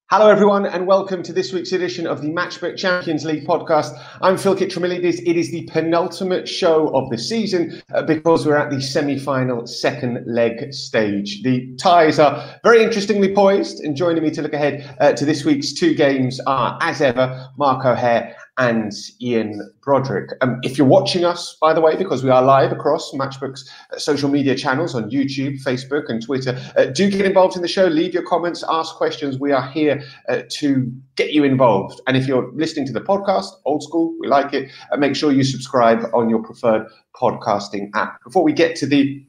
Hello everyone and welcome to this week's edition of the Matchbook Champions League podcast. I'm Phil Kitromilides. It is the penultimate show of the season because we're at the semi-final second leg stage. The ties are very interestingly poised, and joining me to look ahead to this week's two games are, as ever, Mark O'Hare and Ian Broadrick. If you're watching us, by the way, because we are live across Matchbook's social media channels on YouTube, Facebook and Twitter, do get involved in the show. Leave your comments, ask questions. We are here to get you involved. And if you're listening to the podcast, old school, we like it, make sure you subscribe on your preferred podcasting app. Before we get to the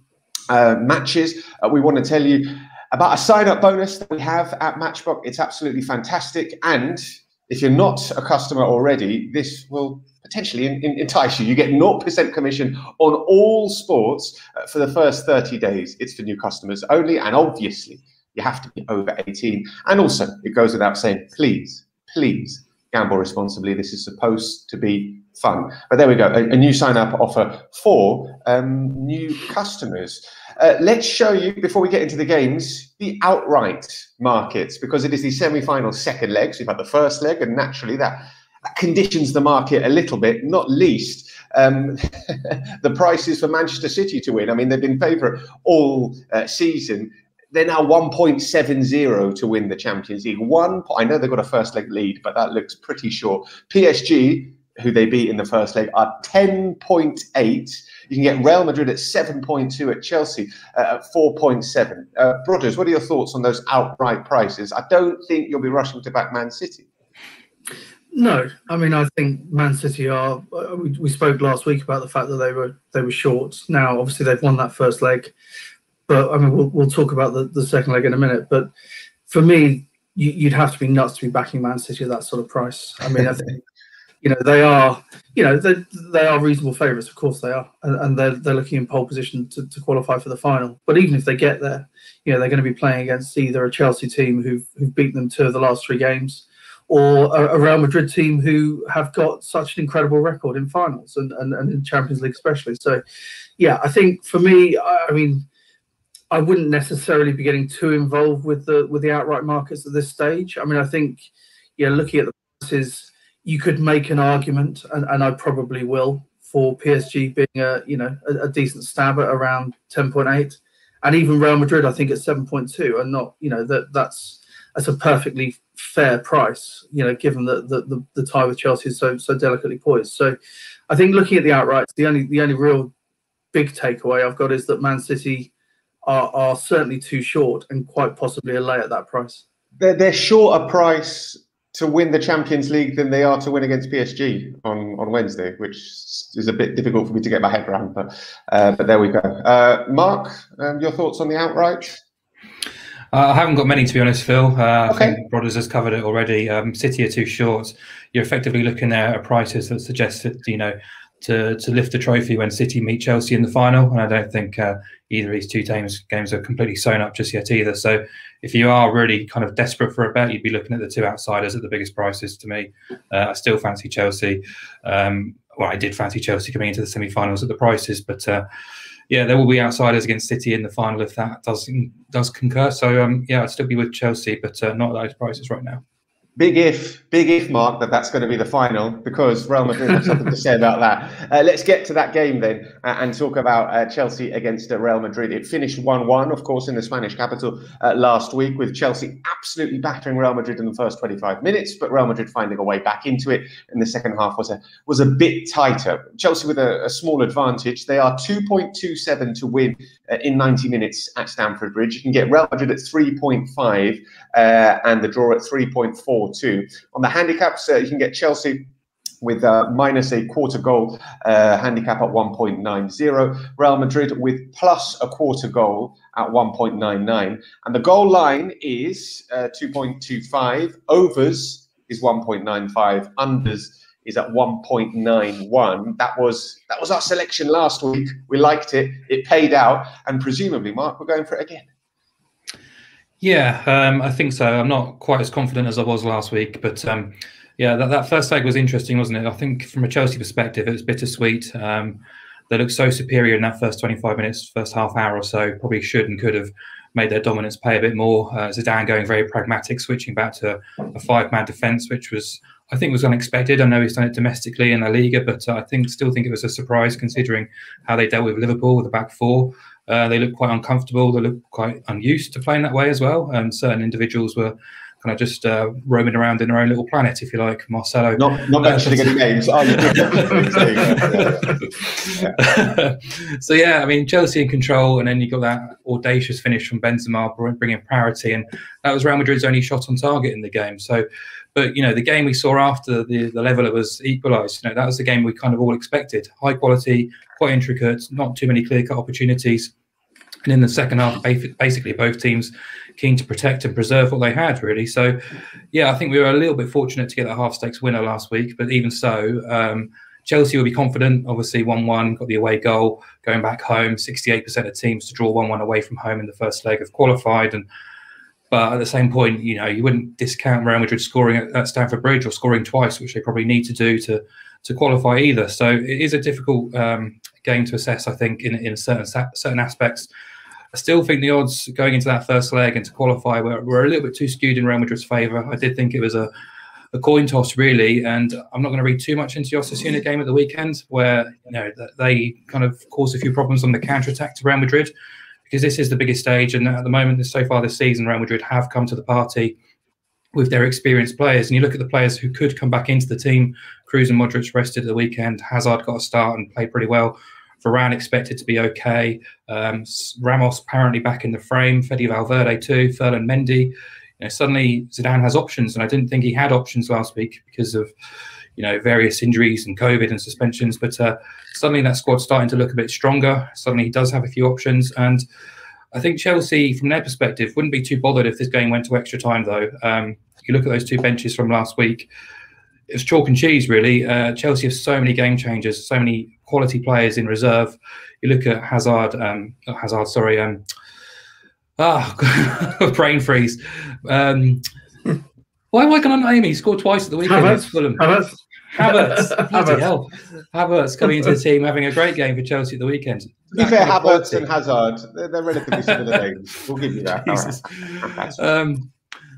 matches, we want to tell you about a sign-up bonus that we have at Matchbook. It's absolutely fantastic. And if you're not a customer already, this will potentially entice you. You get 0% commission on all sports for the first 30 days. It's for new customers only, and obviously you have to be over 18. And also, it goes without saying, please gamble responsibly. This is supposed to be fun. But there we go, a new sign-up offer for new customers. Let's show you, before we get into the games, the outright markets, because it is the semi-final second leg. So you've had the first leg, and naturally that conditions the market a little bit, not least the prices for Manchester City to win. I mean, they've been favourite all season. They're now 1.70 to win the Champions League. I know they've got a first leg lead, but that looks pretty short. PSG, who they beat in the first leg, are 10.8. You can get Real Madrid at 7.2, at Chelsea at 4.7. Brothers, what are your thoughts on those outright prices? I don't think you'll be rushing to back Man City. No, I mean, I think Man City are. We spoke last week about the fact that they were short. Now, obviously, they've won that first leg, but I mean, we'll talk about the second leg in a minute. But for me, you'd have to be nuts to be backing Man City at that sort of price. I mean, I think they are. They are reasonable favourites. Of course, they are, and they're looking in pole position to qualify for the final. But even if they get there, they're going to be playing against either a Chelsea team who've beaten them 2 of the last 3 games, or a Real Madrid team who have got such an incredible record in finals and in Champions League especially. So, yeah, I think for me, I mean, I wouldn't necessarily be getting too involved with the outright markets at this stage. I mean, I think, looking at the prices, you could make an argument, and I probably will, for PSG being a decent stab at around 10.8, and even Real Madrid, I think, at 7.2, and not that's a perfectly fair price, given that the tie with Chelsea is so delicately poised. So, I think looking at the outrights, the only real big takeaway I've got is that Man City are certainly too short, and quite possibly a lay at that price. They're short a price to win the Champions League than they are to win against PSG on Wednesday, which is a bit difficult for me to get my head around. But there we go. Mark, your thoughts on the outright? I haven't got many, to be honest, Phil. I think Brothers has covered it already. City are too short. You're effectively looking there at prices that suggest that, to lift the trophy when City meet Chelsea in the final. And I don't think either of these two games are completely sewn up just yet either. So if you are really kind of desperate for a bet, you'd be looking at the two outsiders at the biggest prices to me. I still fancy Chelsea. I did fancy Chelsea coming into the semi-finals at the prices, but there will be outsiders against City in the final if that does concur. So I'd still be with Chelsea, but not at those prices right now. Big if, Mark, that's going to be the final, because Real Madrid have something to say about that. Let's get to that game then and talk about Chelsea against Real Madrid. It finished 1-1, of course, in the Spanish capital last week, with Chelsea absolutely battering Real Madrid in the first 25 minutes, but Real Madrid finding a way back into it in the second half was a bit tighter. Chelsea with a small advantage. They are 2.27 to win in 90 minutes at Stamford Bridge. You can get Real Madrid at 3.5 and the draw at 3.42. On the handicaps, you can get Chelsea with minus a quarter goal handicap at 1.90. Real Madrid with plus a quarter goal at 1.99. And the goal line is 2.25. Overs is 1.95. Unders is at 1.91. That was our selection last week. We liked it. It paid out. And presumably, Mark, we're going for it again. Yeah, I think so. I'm not quite as confident as I was last week, but that first leg was interesting, wasn't it? I think from a Chelsea perspective, it was bittersweet. They looked so superior in that first 25 minutes, first half hour or so. Probably should and could have made their dominance pay a bit more. Zidane going very pragmatic, switching back to a 5-man defence, which I think was unexpected. I know he's done it domestically in La Liga, but I still think it was a surprise considering how they dealt with Liverpool with the back four. They looked quite uncomfortable. They looked quite unused to playing that way as well. Certain individuals were kind of just roaming around in their own little planet, if you like. Marcelo. Not mentioning any names. Oh, So, yeah, I mean, Chelsea in control, and then you got that audacious finish from Benzema, bringing parity, and that was Real Madrid's only shot on target in the game. So, but, the game we saw after the leveller was equalised, that was the game we kind of all expected. High quality, quite intricate, not too many clear-cut opportunities. And in the second half, basically both teams keen to protect and preserve what they had, really. So, yeah, I think we were a little bit fortunate to get that half-stakes winner last week. But even so, Chelsea will be confident. Obviously, 1-1, got the away goal, going back home. 68% of teams to draw 1-1 away from home in the first leg have qualified. But at the same point, you wouldn't discount Real Madrid scoring at Stamford Bridge or scoring twice, which they probably need to do to qualify either. So it is a difficult game to assess, I think, in certain aspects. I still think the odds going into that first leg and to qualify were a little bit too skewed in Real Madrid's favour. I did think it was a coin toss, really, and I'm not going to read too much into the Osasuna game at the weekend, where they kind of caused a few problems on the counter-attack to Real Madrid, because this is the biggest stage, and at the moment, so far this season, Real Madrid have come to the party with their experienced players. And you look at the players who could come back into the team. Kroos and Modric rested at the weekend. Hazard got a start and played pretty well. Varane expected to be okay. Ramos apparently back in the frame. Fede Valverde too. Ferland Mendy. Suddenly Zidane has options, and I didn't think he had options last week because of various injuries and COVID and suspensions. But suddenly that squad's starting to look a bit stronger. Suddenly he does have a few options, and I think Chelsea, from their perspective, wouldn't be too bothered if this game went to extra time, though. You look at those two benches from last week, it was chalk and cheese, really. Chelsea have so many game changers, so many quality players in reserve. You look at brain freeze. Why am I going to name him? He scored twice at the weekend. Havertz. Bloody hell. Havertz coming into the team, having a great game for Chelsea at the weekend. To be fair, Havertz and Hazard, they're relatively similar names. We'll give you that.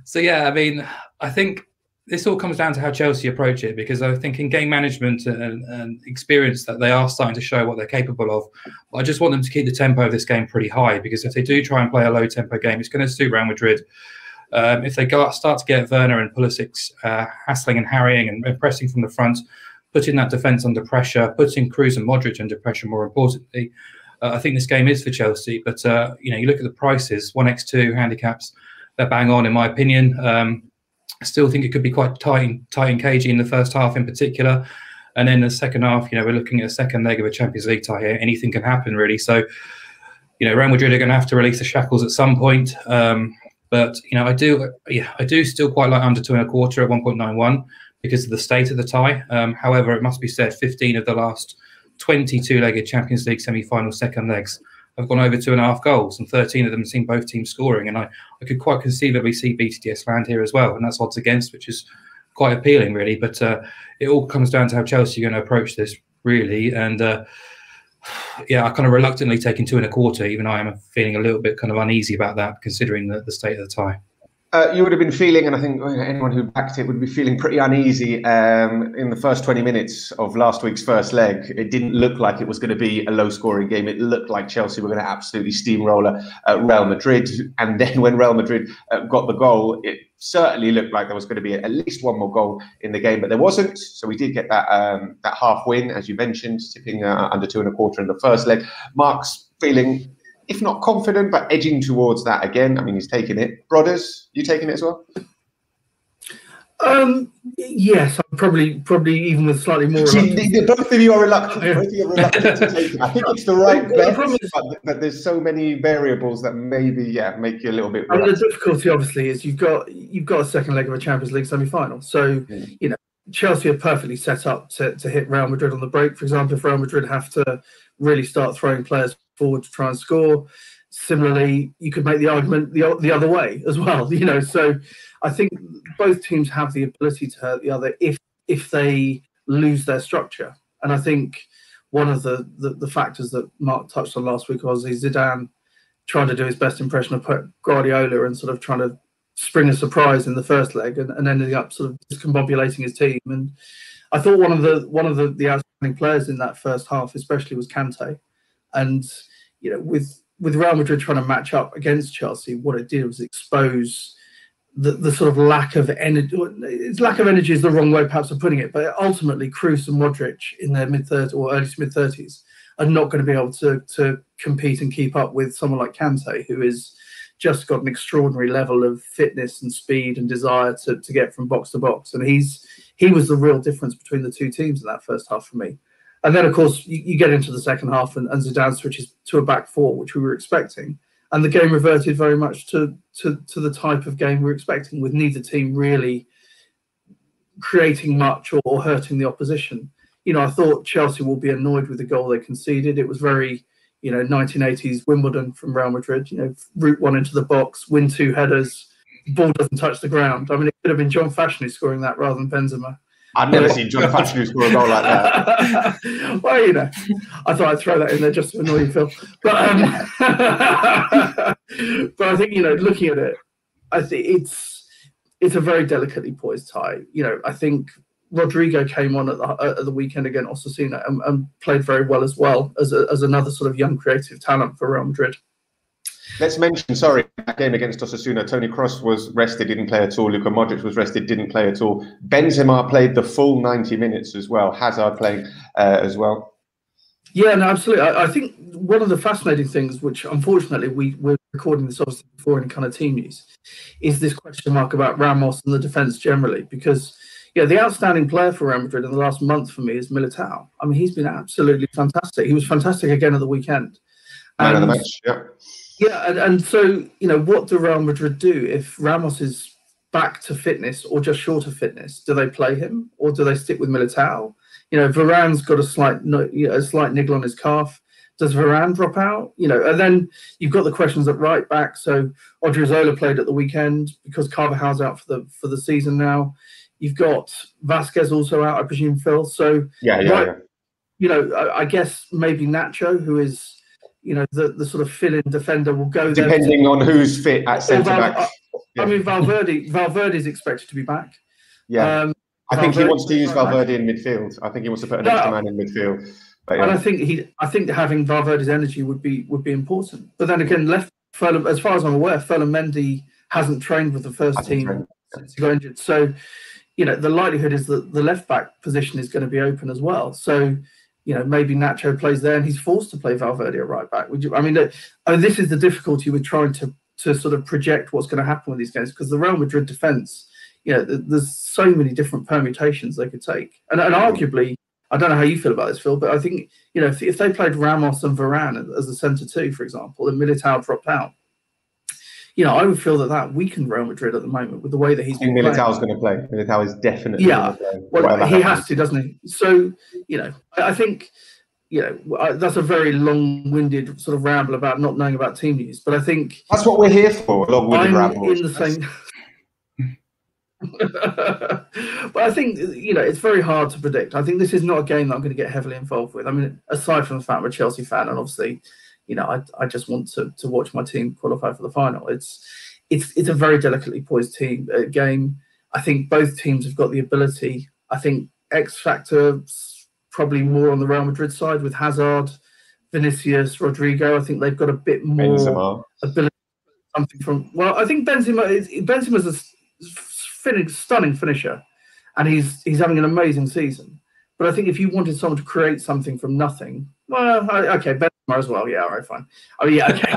So, yeah, I mean, I think this all comes down to how Chelsea approach it, because I think in game management and experience that they are starting to show what they're capable of. But I just want them to keep the tempo of this game pretty high, because if they do try and play a low-tempo game, it's going to suit Real Madrid. If they start to get Werner and Pulisic hassling and harrying and pressing from the front, putting that defence under pressure, putting Kroos and Modric under pressure, more importantly, I think this game is for Chelsea. But, you look at the prices, 1x2 handicaps, they're bang on, in my opinion. I still think it could be quite tight and cagey in the first half in particular. And then the second half, we're looking at a second leg of a Champions League tie here. Anything can happen, really. So, Real Madrid are going to have to release the shackles at some point. But, I do still quite like under 2.25 at 1.91 because of the state of the tie. However, it must be said, 15 of the last 22-legged Champions League semi-final second legs have gone over 2.5 goals, and 13 of them have seen both teams scoring. And I could quite conceivably see BTTS land here as well, and that's odds against, which is quite appealing, really. But it all comes down to how Chelsea are going to approach this, really. And I kind of reluctantly taking 2.25, even though I am feeling a little bit kind of uneasy about that, considering the state of the tie. You would have been feeling, and I think anyone who backed it would be feeling pretty uneasy in the first 20 minutes of last week's first leg. It didn't look like it was going to be a low-scoring game. It looked like Chelsea were going to absolutely steamroller Real Madrid. And then when Real Madrid got the goal, it certainly looked like there was going to be at least one more goal in the game, but there wasn't. So we did get that half win, as you mentioned, tipping under 2.25 in the first leg. Mark's feeling, if not confident, but edging towards that again. I mean, he's taking it. Brothers, you taking it as well? Yes, I'm probably even with slightly more. Both of you are reluctant. Both of you are reluctant to take it. I think it's the right bet, but there's so many variables that maybe make you a little bit reluctant. The difficulty, obviously, is you've got a second leg of a Champions League semi-final. So Chelsea are perfectly set up to hit Real Madrid on the break. For example, if Real Madrid have to really start throwing players forward to try and score. Similarly, you could make the argument the other way as well. So I think both teams have the ability to hurt the other if they lose their structure. And I think one of the factors that Mark touched on last week was Zidane trying to do his best impression of Guardiola and sort of trying to spring a surprise in the first leg and ending up sort of discombobulating his team. And I thought one of the outstanding players in that first half, especially, was Kante. And with Real Madrid trying to match up against Chelsea, what it did was expose the sort of lack of energy. Lack of energy is the wrong way, perhaps, of putting it, but ultimately, Kroos and Modric in their mid-30s or early to mid-30s are not going to be able to compete and keep up with someone like Kante, who is just got an extraordinary level of fitness and speed and desire to get from box to box. And he was the real difference between the two teams in that first half for me. And then, of course, you get into the second half and Zidane switches to a back four, which we were expecting. And the game reverted very much to the type of game we were expecting, with neither team really creating much or hurting the opposition. I thought Chelsea will be annoyed with the goal they conceded. It was very, 1980s Wimbledon from Real Madrid, route one into the box, win two headers, the ball doesn't touch the ground. I mean, it could have been John Fashanu scoring that rather than Benzema. I've never seen John Fashanu score a goal like that. Well, I thought I'd throw that in there just to annoy you, Phil. But but I think, looking at it, I think it's a very delicately poised tie. I think Rodrigo came on at the weekend against Osasuna and played very well as another sort of young creative talent for Real Madrid. Let's mention, that game against Osasuna, Toni Kroos was rested, didn't play at all. Luka Modric was rested, didn't play at all. Benzema played the full 90 minutes as well. Hazard playing as well. Yeah, no, absolutely. I think one of the fascinating things, which unfortunately we're recording this obviously before any kind of team news, is this question mark about Ramos and the defence generally. Because, the outstanding player for Real Madrid in the last month for me is Militao. I mean, he's been absolutely fantastic. He was fantastic again at the weekend. Man of the match, yeah. Yeah, and so, what do Real Madrid do if Ramos is back to fitness or just short of fitness? Do they play him or do they stick with Militao? Varane's got a slight niggle on his calf. Does Varane drop out? And then you've got the questions at right back. So Odriozola played at the weekend because Carvajal's out for the season now. You've got Vasquez also out, I presume, Phil. So yeah. I guess maybe Nacho, who is the sort of fill-in defender, will go there. Depending on who's fit at centre-back. I mean, Valverde is expected to be back. Yeah. I think he wants to use Valverde in midfield. I think he wants to put an extra man in midfield. But, yeah. And I think having Valverde's energy would be important. But then again, as far as I'm aware, Ferland Mendy hasn't trained with the first team since he got injured. So, the likelihood is that the left-back position is going to be open as well. So, maybe Nacho plays there and he's forced to play Valverde at right back. This is the difficulty with trying to sort of project what's going to happen with these games, because the Real Madrid defence, there's so many different permutations they could take. And arguably, I don't know how you feel about this, Phil, but I think, if they played Ramos and Varane as a centre two, for example, and Militao dropped out, I would feel that weakened Real Madrid at the moment with the way that he's been playing. Militao's going to play. Militao is definitely going to play. Well, he has to, doesn't he? So, I think, that's a very long-winded sort of ramble about not knowing about team news. But I think that's what we're here for. Long-winded ramble. In the same. But I think it's very hard to predict. I think this is not a game that I'm going to get heavily involved with. I mean, aside from the fact I'm a Chelsea fan, and obviously, I just want to watch my team qualify for the final. It's a very delicately poised game. I think both teams have got the ability. I think X factor probably more on the Real Madrid side with Hazard, Vinicius, Rodrigo. I think they've got a bit more Benzema. Ability. Something from. Well, I think Benzema's a stunning finisher, and he's having an amazing season. But I think if you wanted someone to create something from nothing, well, okay, Benzema as well. Yeah, all right, fine. Oh, yeah, okay.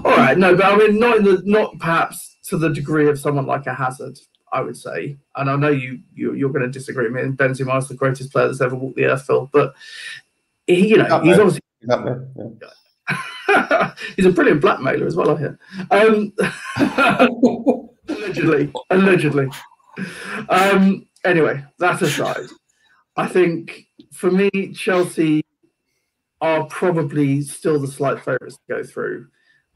All right, no, but I mean, not perhaps to the degree of someone like a Hazard, I would say. And I know you're going to disagree with me. And Benzema is the greatest player that's ever walked the earth, Phil. But he's obviously he's up there. Yeah. He's a brilliant blackmailer as well, I hear. Allegedly. Anyway, that aside, I think for me, Chelsea are probably still the slight favourites to go through.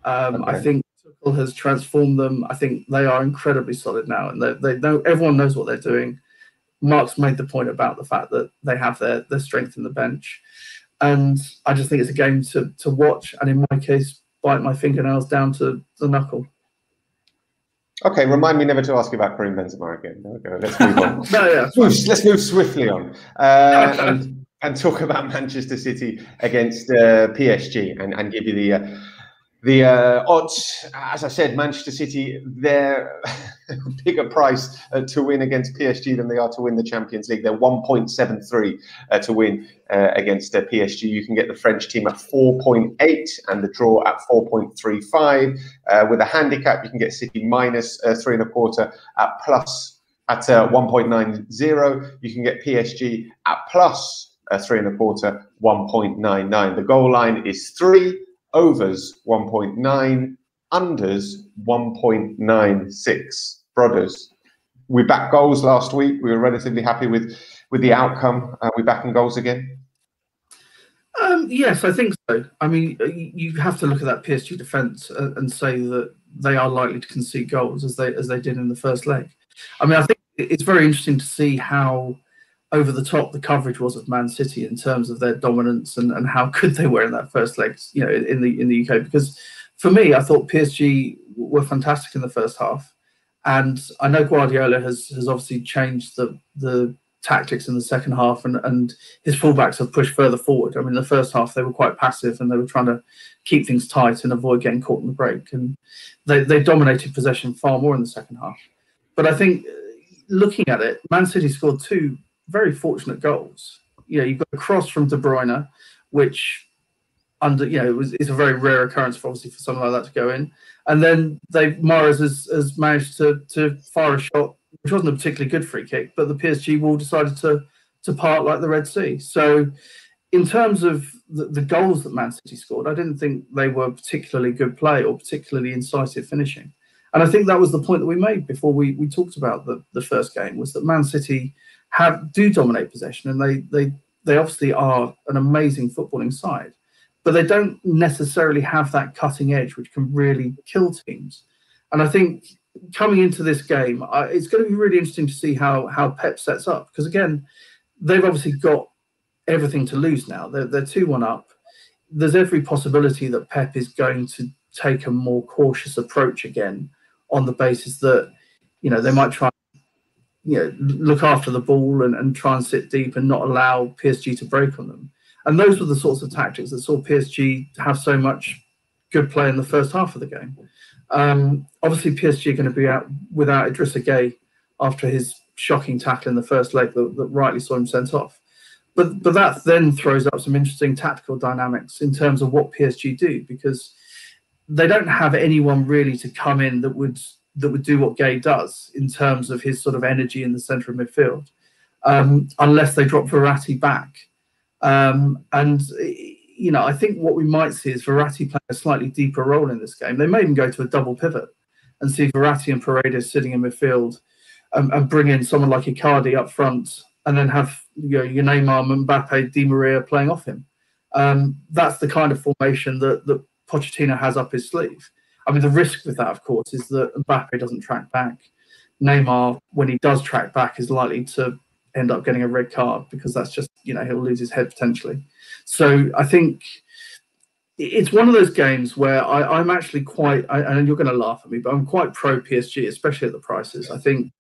I think Tuchel has transformed them. I think they are incredibly solid now, and they know, everyone knows what they're doing. Mark's made the point about the fact that they have their strength in the bench. And I just think it's a game to watch, and in my case, bite my fingernails down to the knuckle. Okay, remind me never to ask you about Karim Benzema again. Okay, let's move on. Let's move swiftly on and talk about Manchester City against PSG and give you the odds. As I said, Manchester City, they're bigger price to win against PSG than they are to win the Champions League. They're 1.73 to win against PSG. You can get the French team at 4.8 and the draw at 4.35. With a handicap, you can get City minus 3.25 at plus at 1.90. You can get PSG at plus 3.25, 1.99. The goal line is 3. Overs 1.9, unders 1.96. Brothers, we backed goals last week. We were relatively happy with the outcome. Are we backing goals again? Yes, I think so. I mean, you have to look at that PSG defence and say that they are likely to concede goals as they did in the first leg. I mean, I think it's very interesting to see how over the top the coverage was of Man City in terms of their dominance and how good they were in that first leg, you know, in the UK. Because for me, I thought PSG were fantastic in the first half, and I know Guardiola has obviously changed the tactics in the second half, and his fullbacks have pushed further forward. I mean, in the first half they were quite passive and they were trying to keep things tight and avoid getting caught in the break, and they dominated possession far more in the second half. But I think looking at it, Man City scored 2 very fortunate goals. You know, you've got a cross from De Bruyne, which it's a very rare occurrence for something like that to go in. And then Mahrez has managed to fire a shot, which wasn't a particularly good free kick, but the PSG wall decided to part like the Red Sea. So in terms of the goals that Man City scored, I didn't think they were particularly good play or particularly incisive finishing. And I think that was the point that we made before we talked about the first game, was that Man City do dominate possession, and they obviously are an amazing footballing side, but they don't necessarily have that cutting edge which can really kill teams. And I think coming into this game, it's going to be really interesting to see how Pep sets up, because again, they've obviously got everything to lose now. They're 2-1 up. There's every possibility that Pep is going to take a more cautious approach again, on the basis that, you know, they might try, you know, look after the ball and try and sit deep and not allow PSG to break on them. And those were the sorts of tactics that saw PSG have so much good play in the first half of the game. Obviously, PSG are going to be out without Idrissa Gueye after his shocking tackle in the first leg that rightly saw him sent off. But that then throws up some interesting tactical dynamics in terms of what PSG do, because they don't have anyone really to come in that would do what Gueye does in terms of his sort of energy in the centre of midfield, unless they drop Verratti back. And, you know, I think what we might see is Verratti playing a slightly deeper role in this game. They may even go to a double pivot and see Verratti and Paredes sitting in midfield, and bring in someone like Icardi up front, and then have, you know, your Neymar, Mbappe, Di Maria playing off him. That's the kind of formation that Pochettino has up his sleeve. I mean, the risk with that, of course, is that Mbappe doesn't track back. Neymar, when he does track back, is likely to end up getting a red card, because that's just, you know, he'll lose his head potentially. So I think it's one of those games where I'm actually quite, and you're going to laugh at me, but I'm quite pro PSG, especially at the prices. I think,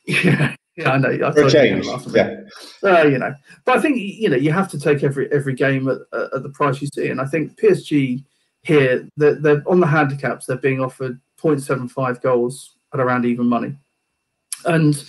yeah, I know. I thought you were going to laugh at me. You know, but I think, you know, you have to take every game at the price you see. And I think PSG here, they're on the handicaps, they're being offered 0.75 goals at around even money. And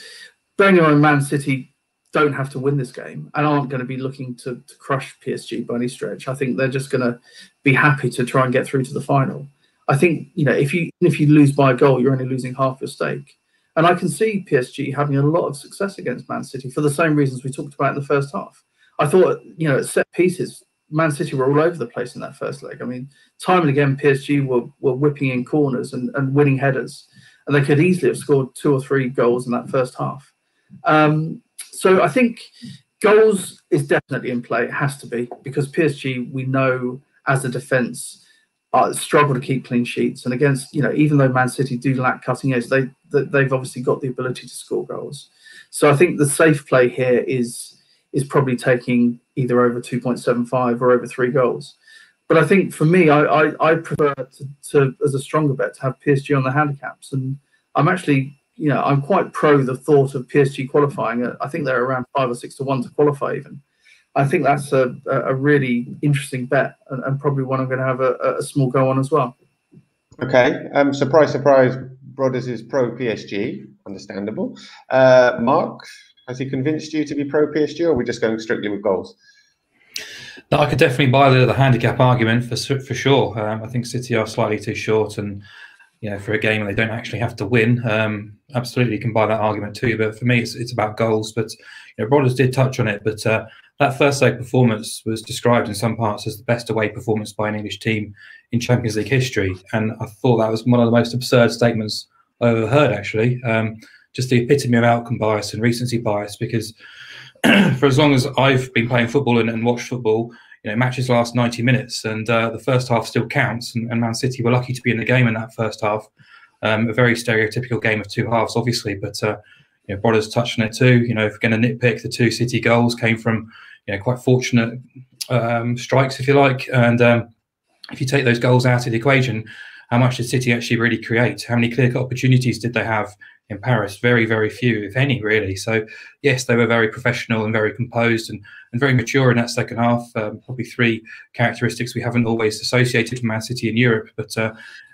bearing in mind, Man City don't have to win this game and aren't going to be looking to crush PSG by any stretch. I think they're just going to be happy to try and get through to the final. I think, you know, if you lose by a goal, you're only losing half your stake. And I can see PSG having a lot of success against Man City for the same reasons we talked about in the first half. I thought, you know, at set pieces, Man City were all over the place in that first leg. I mean, time and again, PSG were whipping in corners and winning headers, and they could easily have scored 2 or 3 goals in that first half. So I think goals is definitely in play. It has to be, because PSG, we know as a defence, struggle to keep clean sheets. And against, you know, even though Man City do lack cutting edge, they've obviously got the ability to score goals. So I think the safe play here is probably taking either over 2.75 or over 3 goals. But I think for me, I prefer to as a stronger bet to have PSG on the handicaps, and I'm actually, I'm quite pro the thought of PSG qualifying. I think they're around 5 or 6 to 1 to qualify even. I think that's a really interesting bet, and probably one I'm going to have a small go on as well. Okay. Surprise, surprise. Brothers is pro PSG. Understandable. Mark, has he convinced you to be pro PSG, or are we just going strictly with goals? No, I could definitely buy the handicap argument for sure. I think City are slightly too short, and for a game they don't actually have to win. Absolutely can buy that argument too. But for me, it's about goals. But Brothers did touch on it. But that first leg performance was described in some parts as the best away performance by an English team in Champions League history, and I thought that was one of the most absurd statements I ever heard. Actually, just the epitome of outcome bias and recency bias. Because for as long as I've been playing football and watched football, matches last 90 minutes, and the first half still counts. And Man City were lucky to be in the game in that first half. A very stereotypical game of 2 halves, obviously, but Brothers touched on it too. If we're going to nitpick, the 2 City goals came from quite fortunate strikes, if you like. And if you take those goals out of the equation, how much did City actually really create? How many clear-cut opportunities did they have in Paris? Very, very few, if any, really. So, yes, they were very professional and very composed and very mature in that second half. Probably 3 characteristics we haven't always associated with Man City in Europe. But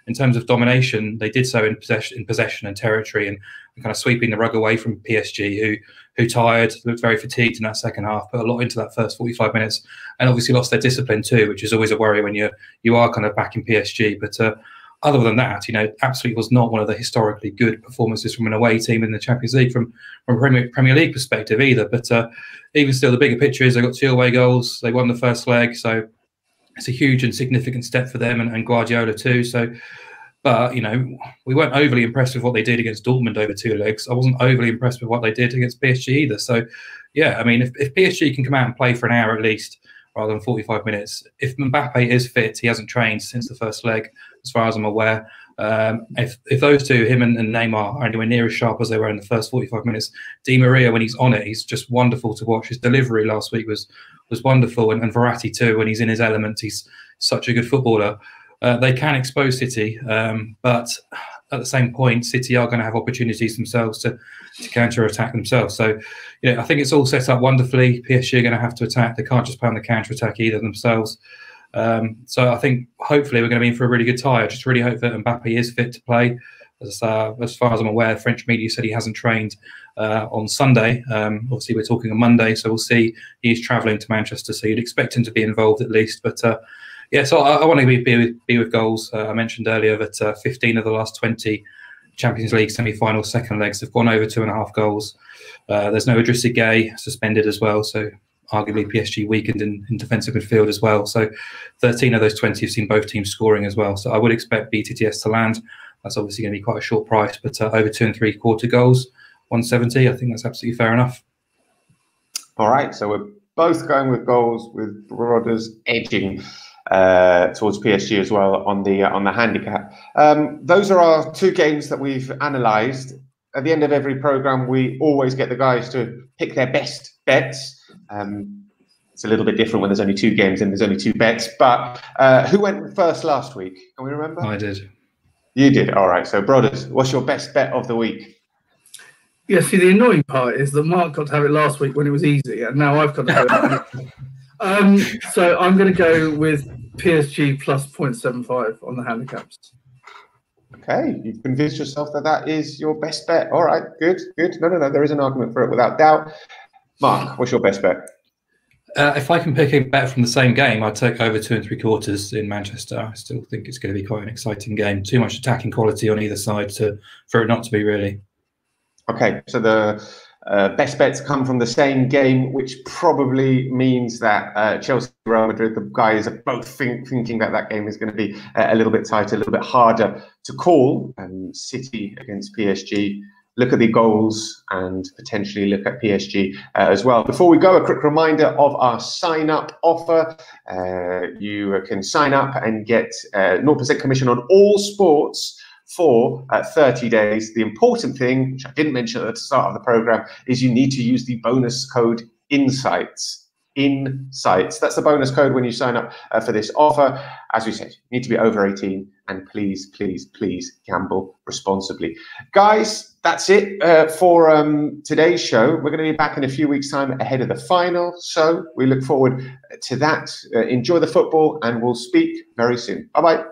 in terms of domination, they did so in possession and territory, and kind of sweeping the rug away from PSG, who tired, looked very fatigued in that second half, put a lot into that first 45 minutes, and obviously lost their discipline too, which is always a worry when you are kind of back in PSG. But other than that, absolutely was not one of the historically good performances from an away team in the Champions League from a Premier League perspective either. But even still, the bigger picture is they got 2 away goals. They won the first leg, so it's a huge and significant step for them and Guardiola too. So, but we weren't overly impressed with what they did against Dortmund over 2 legs. I wasn't overly impressed with what they did against PSG either. So, yeah, I mean, if PSG can come out and play for an hour at least, rather than 45 minutes. If Mbappe is fit, he hasn't trained since the first leg, as far as I'm aware. If those two, him and Neymar, are anywhere near as sharp as they were in the first 45 minutes, Di Maria, when he's on it, he's just wonderful to watch. His delivery last week was wonderful, and Verratti too, when he's in his element. He's such a good footballer. They can expose City, but at the same point, City are going to have opportunities themselves to counter-attack themselves. So, I think it's all set up wonderfully. PSG are going to have to attack. They can't just play on the counter-attack either themselves. So I think hopefully we're going to be in for a really good tie. I just really hope that Mbappe is fit to play. As far as I'm aware, French media said he hasn't trained on Sunday. Obviously, we're talking on Monday, so we'll see. He's travelling to Manchester, so you'd expect him to be involved at least. But yeah, so I want to be with goals. I mentioned earlier that 15 of the last 20 Champions League semi-final second legs have gone over 2.5 goals. There's no Idrissa Gueye suspended as well, so arguably PSG weakened in defensive midfield as well. So 13 of those 20 have seen both teams scoring as well. So I would expect BTTS to land. That's obviously going to be quite a short price, but over 2 3/4 goals, 170. I think that's absolutely fair enough. All right, so we're both going with goals, with Brothers edging towards PSG as well on the handicap. Those are our 2 games that we've analysed. At the end of every program, we always get the guys to pick their best bets. It's a little bit different when there's only 2 games and there's only 2 bets. But who went first last week? Can we remember? I did. You did. All right. So, Brothers, what's your best bet of the week? Yeah, see, the annoying part is that Mark got to have it last week when it was easy, and now I've got to have it. So I'm going to go with PSG plus 0.75 on the handicaps. Okay, you've convinced yourself that is your best bet. All right, good. No, there is an argument for it without doubt. Mark, what's your best bet? If I can pick a bet from the same game, I'd take over 2 3/4 in Manchester. I still think it's going to be quite an exciting game. Too much attacking quality on either side for it not to be really. Okay, so the best bets come from the same game, which probably means that Chelsea, Real Madrid, the guys are both thinking that game is going to be a little bit tighter, a little bit harder to call. City against PSG. Look at the goals and potentially look at PSG as well. Before we go, a quick reminder of our sign-up offer. You can sign up and get 0% commission on all sports for 30 days. The important thing, which I didn't mention at the start of the program, is you need to use the bonus code INSIGHTS. Insights. That's the bonus code when you sign up for this offer. As we said, you need to be over 18, and please, please, please gamble responsibly. Guys, that's it for today's show. We're going to be back in a few weeks' time ahead of the final, so we look forward to that. Enjoy the football, and we'll speak very soon. Bye-bye.